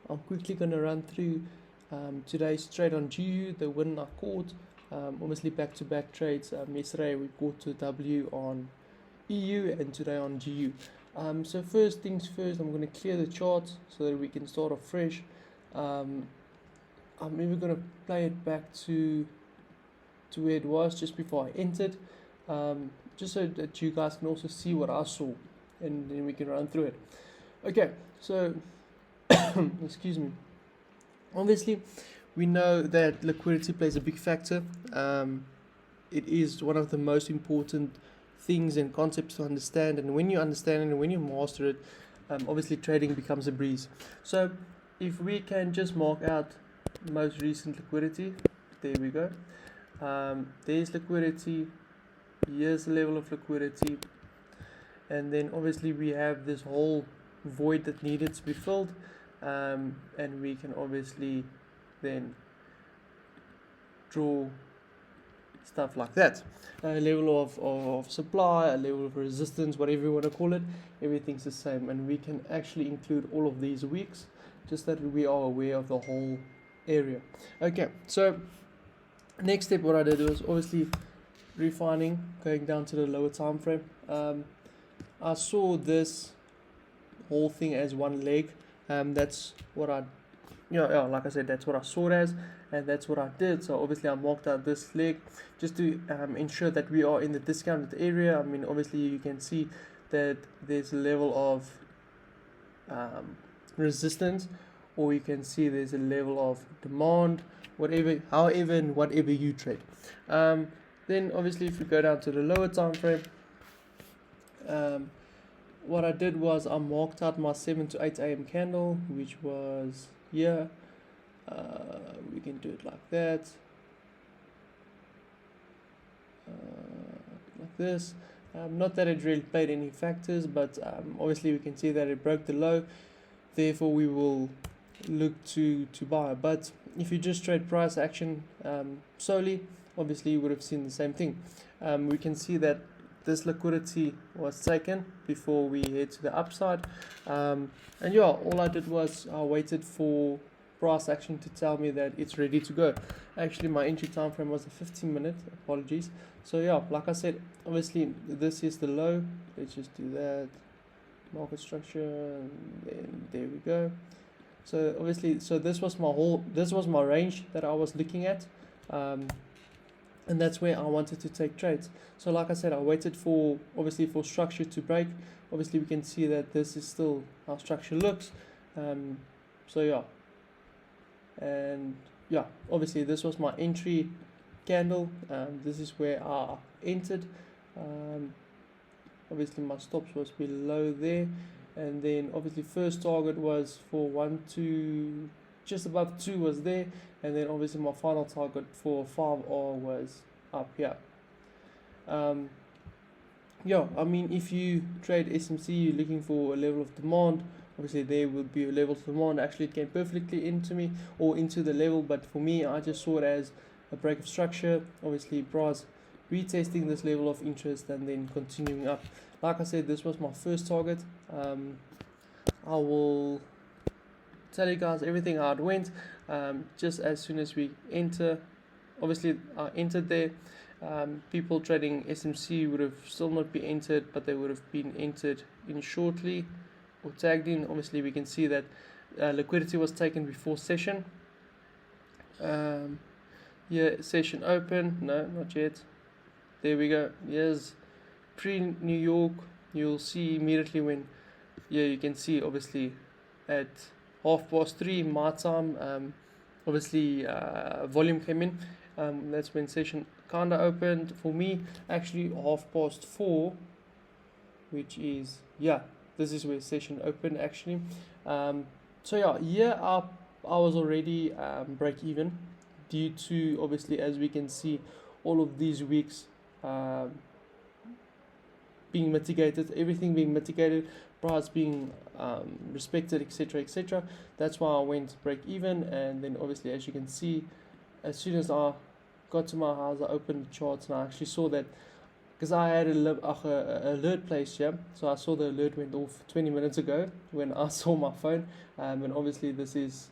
I'm quickly going to run through today's trade on GU, the win I caught. Obviously back-to-back trades. Yesterday we caught a W on EU and today on GU. So first things first, I'm going to clear the chart so that we can start off fresh. I'm even going to play it back to where it was just before I entered, just so that you guys can also see what I saw, and then we can run through it. Okay, so excuse me. Obviously, we know that liquidity plays a big factor. It is one of the most important things and concepts to understand, and when you understand it and when you master it, obviously trading becomes a breeze. So if we can just mark out most recent liquidity, there we go. There's liquidity, here's the level of liquidity, and then obviously we have this whole void that needed to be filled, and we can obviously then draw stuff like that. A level of supply, a level of resistance, whatever you want to call it, everything's the same, and we can actually include all of these weeks just that we are aware of the whole area. Okay, so next step what I did was obviously refining, going down to the lower time frame. I saw this whole thing as one leg. That's what I, like I said, that's what I saw it as, and that's what I did. So obviously I marked out this leg just to ensure that we are in the discounted area. I mean, obviously you can see that there's a level of resistance, or you can see there's a level of demand, however and whatever you trade. Then obviously if we go down to the lower time frame, what I did was I marked out my 7 to 8 a.m. candle, which was here. We can do it like that, like this. Not that it really played any factors, but obviously we can see that it broke the low, therefore we will look to buy. But if you just trade price action solely, obviously you would have seen the same thing. We can see that this liquidity was taken before we head to the upside, and all I did was I waited for price action to tell me that it's ready to go. Actually my entry time frame was a 15-minute, apologies. So like I said, obviously this is the low. Let's just do that, market structure, and then there we go. So obviously, this was my range that I was looking at, and that's where I wanted to take trades. So like I said, I waited for structure to break. Obviously we can see that this is still how structure looks. Obviously this was my entry candle. This is where I entered. Obviously my stops was below there, and then obviously first target was for 1 to just above 2 was there, and then obviously my final target for 5R was up here. I mean, if you trade SMC, you're looking for a level of demand. Obviously there would be a level of demand. Actually it came perfectly into me, or into the level, but for me I just saw it as a break of structure. Obviously price retesting this level of interest and then continuing up. Like I said, this was my first target. I will tell you guys everything how it went, just as soon as we enter. Obviously I entered there. People trading SMC would have still not been entered, but they would have been entered in shortly or tagged in. Obviously we can see that liquidity was taken before session. Session open, no, not yet. There we go. Here's pre-New York. You'll see immediately when you can see obviously at 3:30 my time, obviously volume came in. That's when session kinda opened for me. Actually 4:30, which is this is where session opened actually. Here I was already break even, due to obviously, as we can see, all of these weeks being mitigated, everything being mitigated, price being respected, etc. That's why I went break even. And then obviously, as you can see, as soon as I got to my house, I opened the charts and I actually saw that because I had a alert placed, yeah. So I saw the alert went off 20 minutes ago when I saw my phone, and obviously this is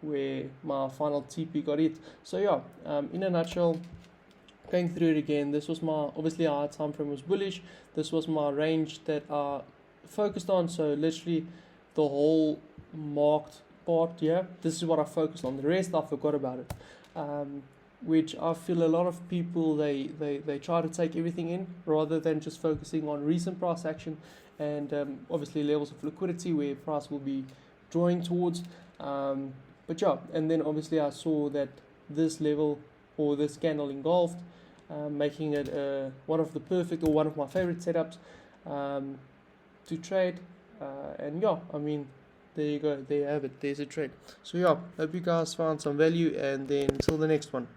where my final TP got hit. So yeah, in a nutshell, going through it again, this was my, obviously our time frame was bullish. This was my range that I focused on. So literally the whole marked part, yeah, this is what I focused on. The rest I forgot about it. Which I feel a lot of people they try to take everything in rather than just focusing on recent price action and obviously levels of liquidity where price will be drawing towards. But yeah, and then obviously I saw that this level or this candle engulfed, making it one of the perfect or one of my favorite setups to trade. And yeah, I mean, there you go, there you have it, there's a trade. So yeah, hope you guys found some value, and then until the next one.